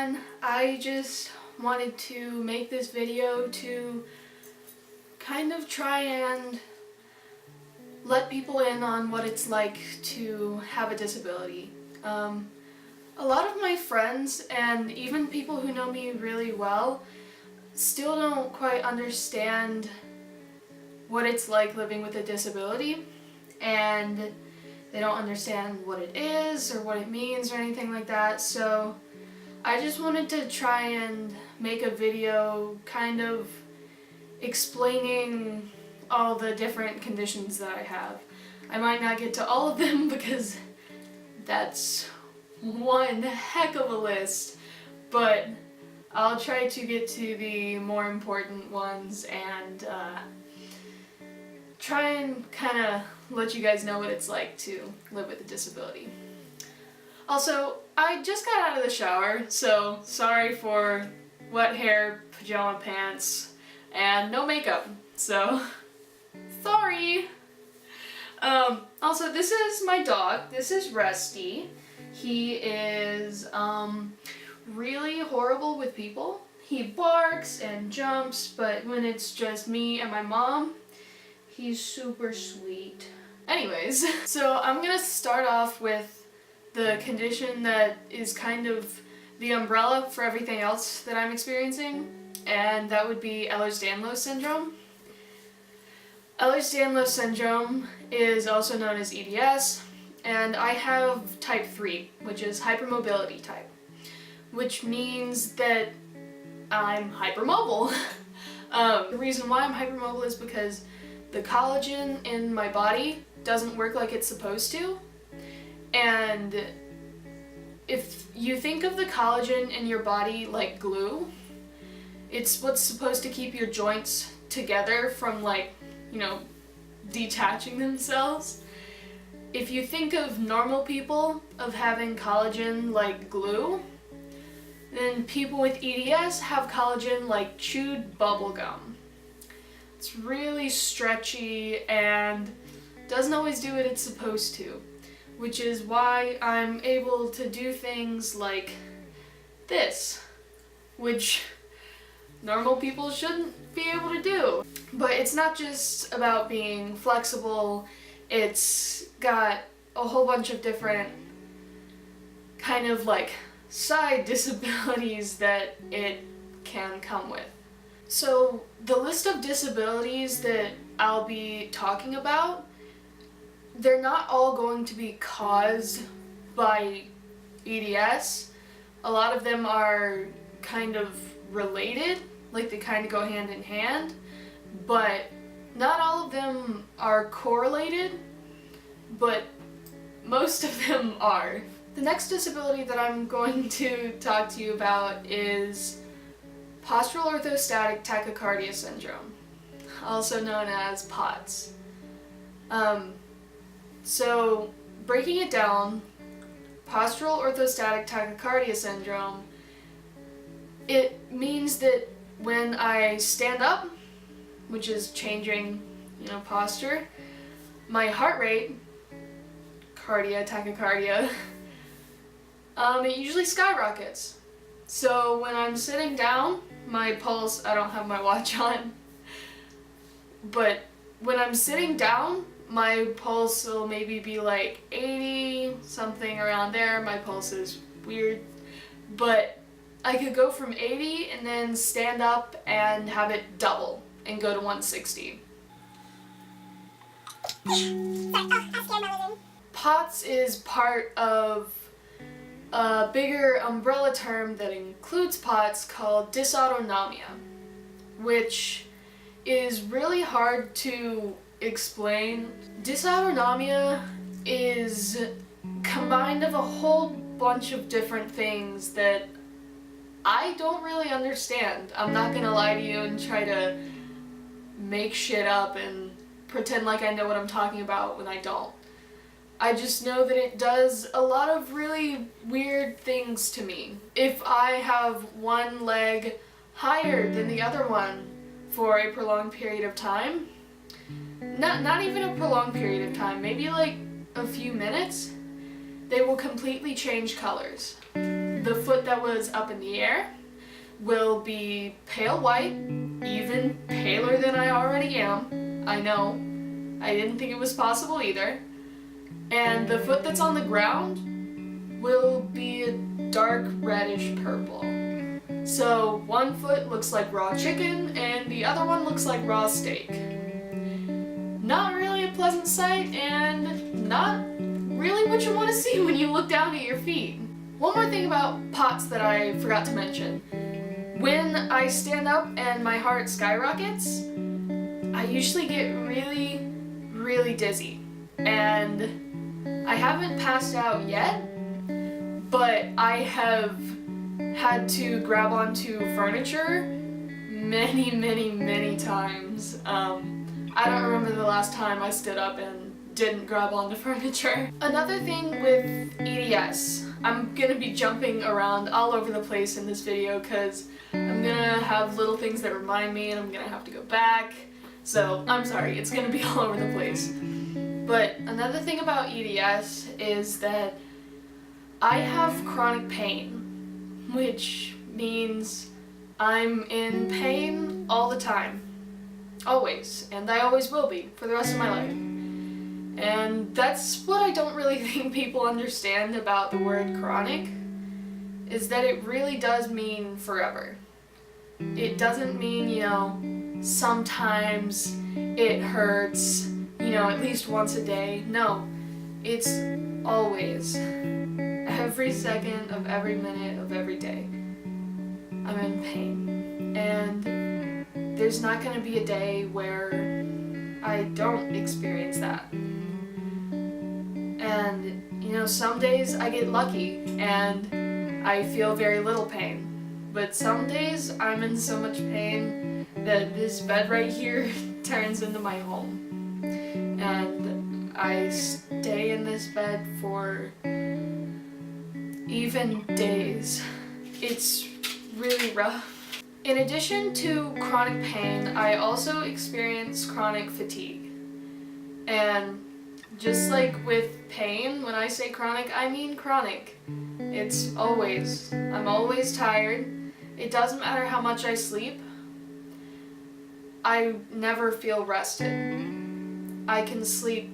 everyone. I just wanted to make this video to kind of try and let people in on what it's like to have a disability. A lot of my friends and even people who know me really well still don't quite understand what it's like living with a disability, and they don't understand what it is or what it means or anything like that. So I just wanted to try and make a video kind of explaining all the different conditions that I have. I might not get to all of them because that's one heck of a list, but I'll try to get to the more important ones and try and kind of let you guys know what it's like to live with a disability. Also, I just got out of the shower, so sorry for wet hair, pajama pants, and no makeup, so sorry! Also, this is my dog. This is Rusty. He is really horrible with people. He barks and jumps, but when it's just me and my mom, he's super sweet. Anyways, so I'm gonna start off with the condition that is kind of the umbrella for everything else that I'm experiencing, and that would be Ehlers-Danlos syndrome. Ehlers-Danlos syndrome is also known as EDS, and I have type 3, which is hypermobility type, which means that I'm hypermobile. The reason why I'm hypermobile is because the collagen in my body doesn't work like it's supposed to. And if you think of the collagen in your body like glue, it's what's supposed to keep your joints together from, like, you know, detaching themselves. If you think of normal people of having collagen like glue, then people with EDS have collagen like chewed bubble gum. It's really stretchy and doesn't always do what it's supposed to, which is why I'm able to do things like this, which normal people shouldn't be able to do. But it's not just about being flexible, it's got a whole bunch of different kind of like side disabilities that it can come with. So the list of disabilities that I'll be talking about, they're not all going to be caused by EDS. A lot of them are kind of related, like they kind of go hand in hand, but not all of them are correlated, but most of them are. The next disability that I'm going to talk to you about is postural orthostatic tachycardia syndrome, also known as POTS. So breaking it down, postural orthostatic tachycardia syndrome, it means that when I stand up, which is changing, posture, my heart rate, tachycardia, it usually skyrockets. So when I'm sitting down, my pulse, I don't have my watch on, but when I'm sitting down, my pulse will maybe be like 80, something around there. My pulse is weird, but I could go from 80 and then stand up and have it double and go to 160. POTS is part of a bigger umbrella term that includes POTS called dysautonomia, which is really hard to explain. Dysautonomia is combined of a whole bunch of different things that I don't really understand. I'm not gonna lie to you and try to make shit up and pretend like I know what I'm talking about when I don't. I just know that it does a lot of really weird things to me. If I have one leg higher than the other one for a prolonged period of time, not even a prolonged period of time, maybe like a few minutes, they will completely change colors. the foot that was up in the air will be pale white, even paler than I already am. I know, I didn't think it was possible either. And the foot that's on the ground will be a dark reddish purple. So one foot looks like raw chicken and the other one looks like raw steak. Not really a pleasant sight and not really what you want to see when you look down at your feet. One more thing about POTS that I forgot to mention. When I stand up and my heart skyrockets, I usually get really, really dizzy. And I haven't passed out yet, but I have had to grab onto furniture many, many, many times. I don't remember the last time I stood up and didn't grab onto furniture. Another thing with EDS, I'm gonna be jumping around all over the place in this video because I'm gonna have little things that remind me and I'm gonna have to go back. So I'm sorry, it's gonna be all over the place. But another thing about EDS is that I have chronic pain, which means I'm in pain all the time. Always. And I always will be for the rest of my life. And that's what I don't really think people understand about the word chronic, is that it really does mean forever. It doesn't mean, you know, sometimes it hurts, you know, at least once a day. No, it's always. Every second of every minute of every day, I'm in pain. And there's not going to be a day where I don't experience that. And, you know, some days I get lucky and I feel very little pain. But some days I'm in so much pain that this bed right here turns into my home. And I stay in this bed for even days. It's really rough. In addition to chronic pain, I also experience chronic fatigue. And just like with pain, when I say chronic, I mean chronic. It's always. I'm always tired. It doesn't matter how much I sleep. I never feel rested. I can sleep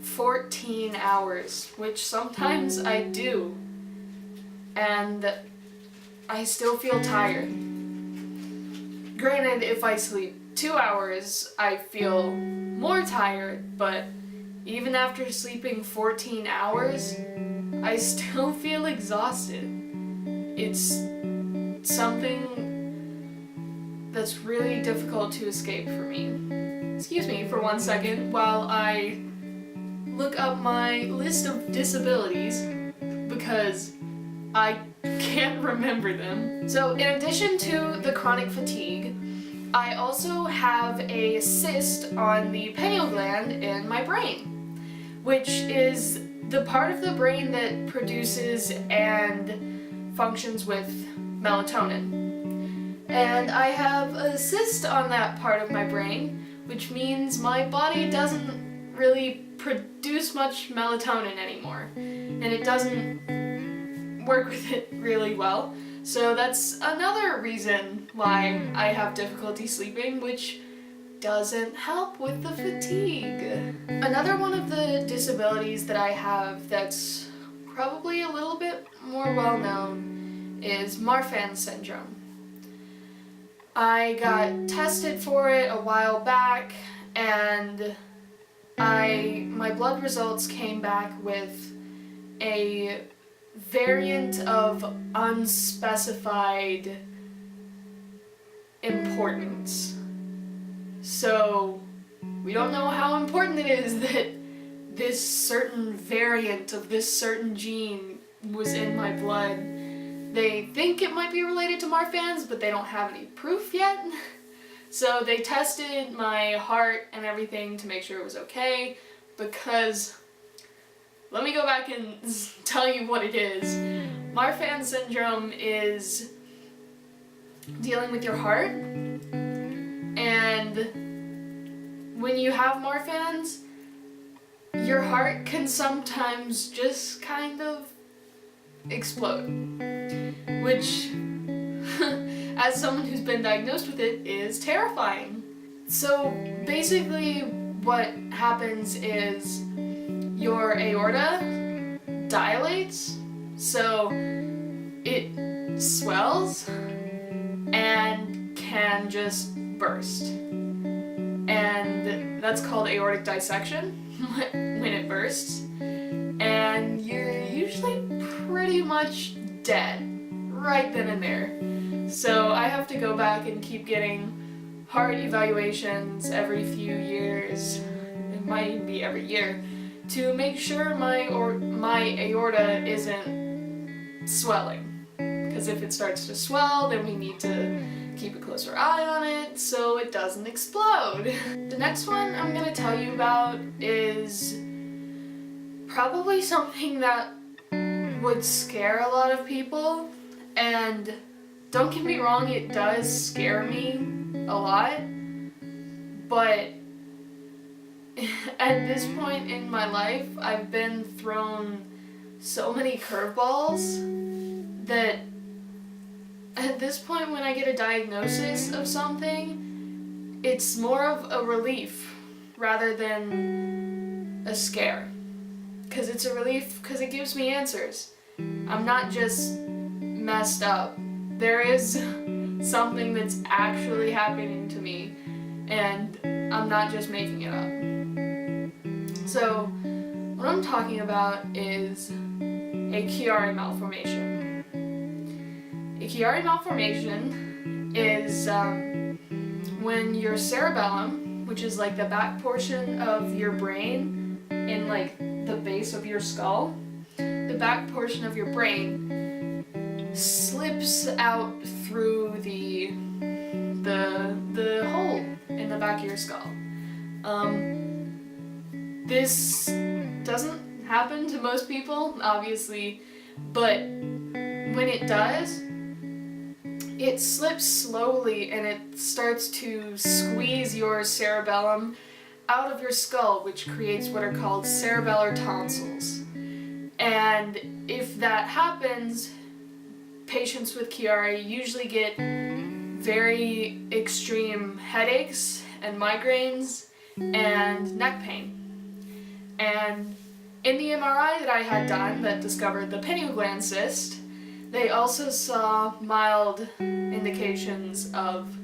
14 hours, which sometimes I do. And I still feel tired. Granted, if I sleep 2 hours, I feel more tired, but even after sleeping 14 hours, I still feel exhausted. It's something that's really difficult to escape for me. Excuse me for 1 second while I look up my list of disabilities because I can't remember them. So in addition to the chronic fatigue, I also have a cyst on the pineal gland in my brain, which is the part of the brain that produces and functions with melatonin. And I have a cyst on that part of my brain, which means my body doesn't really produce much melatonin anymore, and it doesn't work with it really well. So that's another reason why I have difficulty sleeping, which doesn't help with the fatigue. Another one of the disabilities that I have that's probably a little bit more well known is Marfan syndrome. I got tested for it a while back and my blood results came back with a variant of unspecified importance. So we don't know how important it is that this certain variant of this certain gene was in my blood. They think it might be related to Marfan's, but they don't have any proof yet. So they tested my heart and everything to make sure it was okay, because let me go back and tell you what it is. Marfan syndrome is dealing with your heart, and when you have Marfan's, your heart can sometimes just kind of explode. which, as someone who's been diagnosed with it, is terrifying. So basically what happens is your aorta dilates, so it swells and can just burst. And that's called aortic dissection when it bursts. And you're usually pretty much dead right then and there. So I have to go back and keep getting heart evaluations every few years, it might even be every year, to make sure my aorta isn't swelling. Because if it starts to swell, then we need to keep a closer eye on it so it doesn't explode. The next one I'm going to tell you about is probably something that would scare a lot of people, and don't get me wrong, it does scare me a lot, but at this point in my life, I've been thrown so many curveballs that at this point when I get a diagnosis of something, it's more of a relief rather than a scare. Because it's a relief because it gives me answers. I'm not just messed up. There is something that's actually happening to me, and I'm not just making it up. So, what I'm talking about is a Chiari malformation. A Chiari malformation is when your cerebellum, which is like the back portion of your brain in like the base of your skull, the back portion of your brain slips out through the hole in the back of your skull. This doesn't happen to most people, obviously, but when it does, it slips slowly and it starts to squeeze your cerebellum out of your skull, which creates what are called cerebellar tonsils. And if that happens, patients with Chiari usually get very extreme headaches and migraines and neck pain. And in the MRI that I had done that discovered the pineal gland cyst, they also saw mild indications of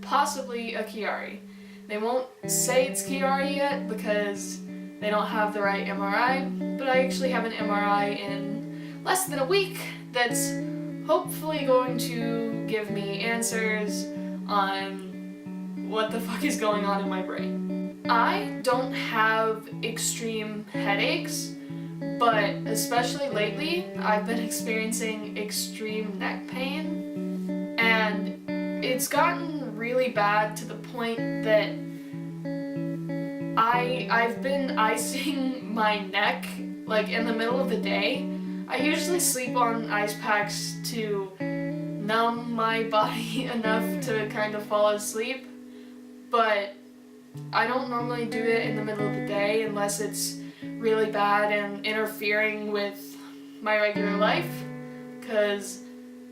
possibly a Chiari. They won't say it's Chiari yet because they don't have the right MRI, but I actually have an MRI in less than a week that's hopefully going to give me answers on what the fuck is going on in my brain. I don't have extreme headaches, but especially lately, I've been experiencing extreme neck pain, and it's gotten really bad to the point that I've been icing my neck like in the middle of the day. I usually sleep on ice packs to numb my body enough to kind of fall asleep, but I don't normally do it in the middle of the day unless it's really bad and interfering with my regular life, because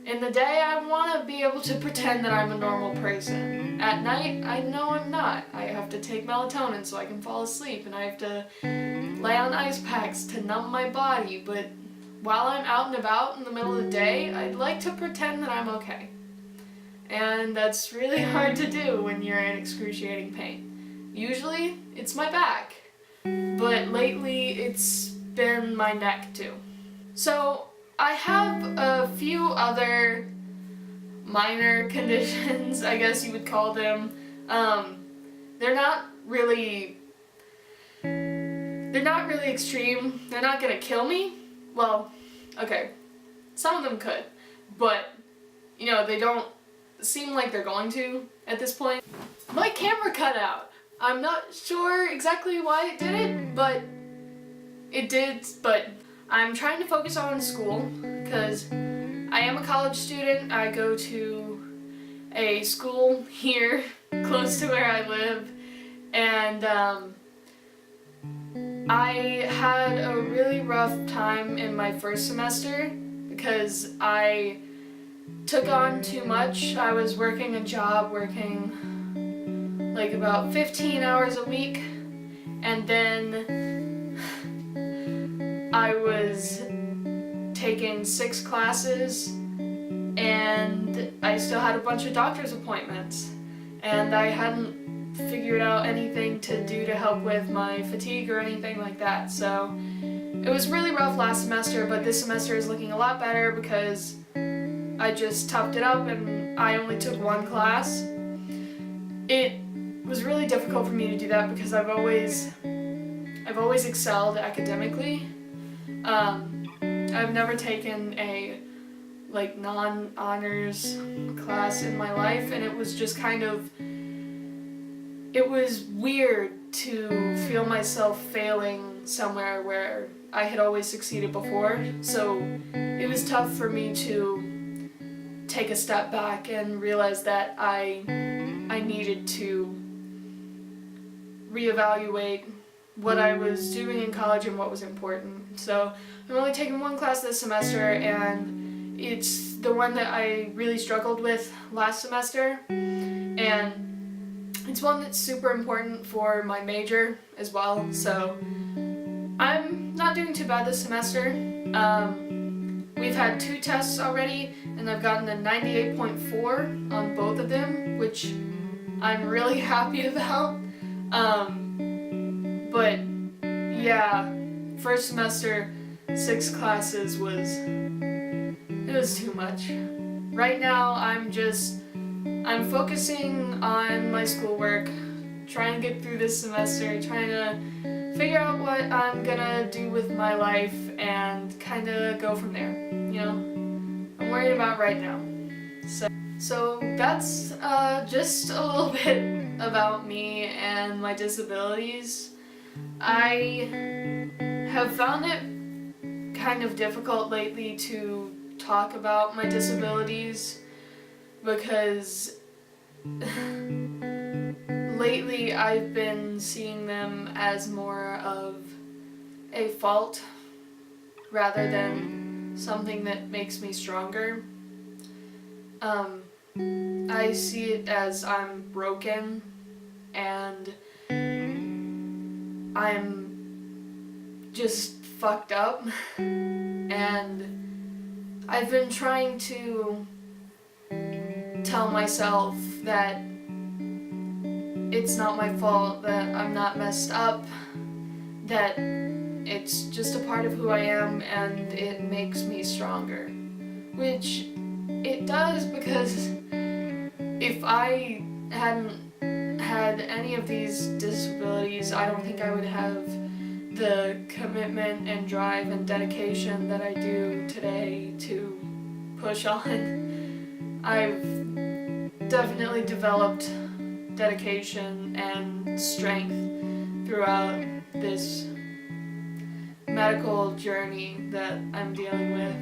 in the day I want to be able to pretend that I'm a normal person. At night, I know I'm not. I have to take melatonin so I can fall asleep, and I have to lay on ice packs to numb my body, but while I'm out and about in the middle of the day, I'd like to pretend that I'm okay. And that's really hard to do when you're in excruciating pain. Usually, it's my back, but lately it's been my neck too. So, I have a few other minor conditions, I guess you would call them. They're not really extreme. They're not gonna kill me. Well, okay, some of them could, but, you know, they don't seem like they're going to at this point. My camera cut out. I'm not sure exactly why it did it, but it did, but I'm trying to focus on school, because I am a college student. I go to a school here, close to where I live, and, I had a really rough time in my first semester because I took on too much. I was working a job, working like about 15 hours a week, and then I was taking 6 classes, and I still had a bunch of doctor's appointments, and I hadn't figured out anything to do to help with my fatigue or anything like that. So it was really rough last semester, but this semester is looking a lot better because I just toughed it up and I only took 1 class. It was really difficult for me to do that because I've always excelled academically. I've never taken a non-honors class in my life, and it was just it was weird to feel myself failing somewhere where I had always succeeded before. So it was tough for me to take a step back and realize that I needed to reevaluate what I was doing in college and what was important. So I'm only taking 1 class this semester, and it's the one that I really struggled with last semester, and it's one that's super important for my major as well. So I'm not doing too bad this semester. We've had 2 tests already, and I've gotten a 98.4 on both of them, which I'm really happy about. But yeah, first semester, 6 classes was too much. Right now I'm focusing on my schoolwork, trying to get through this semester, trying to figure out what I'm gonna do with my life and kind of go from there, you know? I'm worried about right now. So that's just a little bit about me and my disabilities. I have found it kind of difficult lately to talk about my disabilities because lately I've been seeing them as more of a fault rather than something that makes me stronger. I see it as I'm broken and I'm just fucked up, and I've been trying to tell myself that it's not my fault, that I'm not messed up, that it's just a part of who I am and it makes me stronger. Which it does, because if I hadn't had any of these disabilities, I don't think I would have the commitment and drive and dedication that I do today to push on. I've definitely developed dedication and strength throughout this medical journey that I'm dealing with.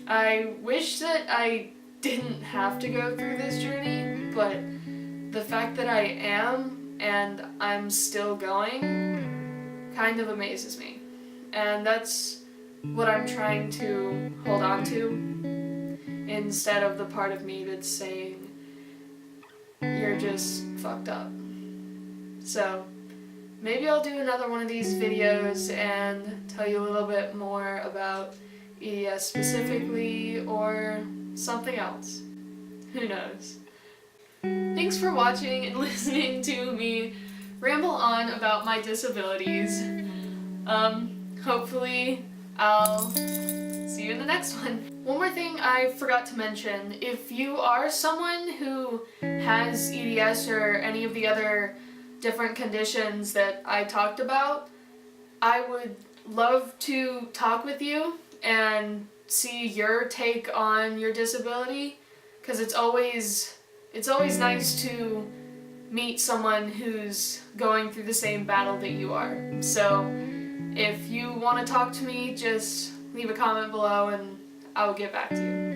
I wish that I didn't have to go through this journey, but the fact that I am and I'm still going kind of amazes me. And that's what I'm trying to hold on to, instead of the part of me that's saying, you're just fucked up. So maybe I'll do another one of these videos and tell you a little bit more about EDS specifically, or something else. Who knows? Thanks for watching and listening to me ramble on about my disabilities. Hopefully I'll see you in the next one. One more thing I forgot to mention: if you are someone who has EDS or any of the other different conditions that I talked about, I would love to talk with you and see your take on your disability, because it's always nice to meet someone who's going through the same battle that you are. So if you want to talk to me, just leave a comment below and I will get back to you.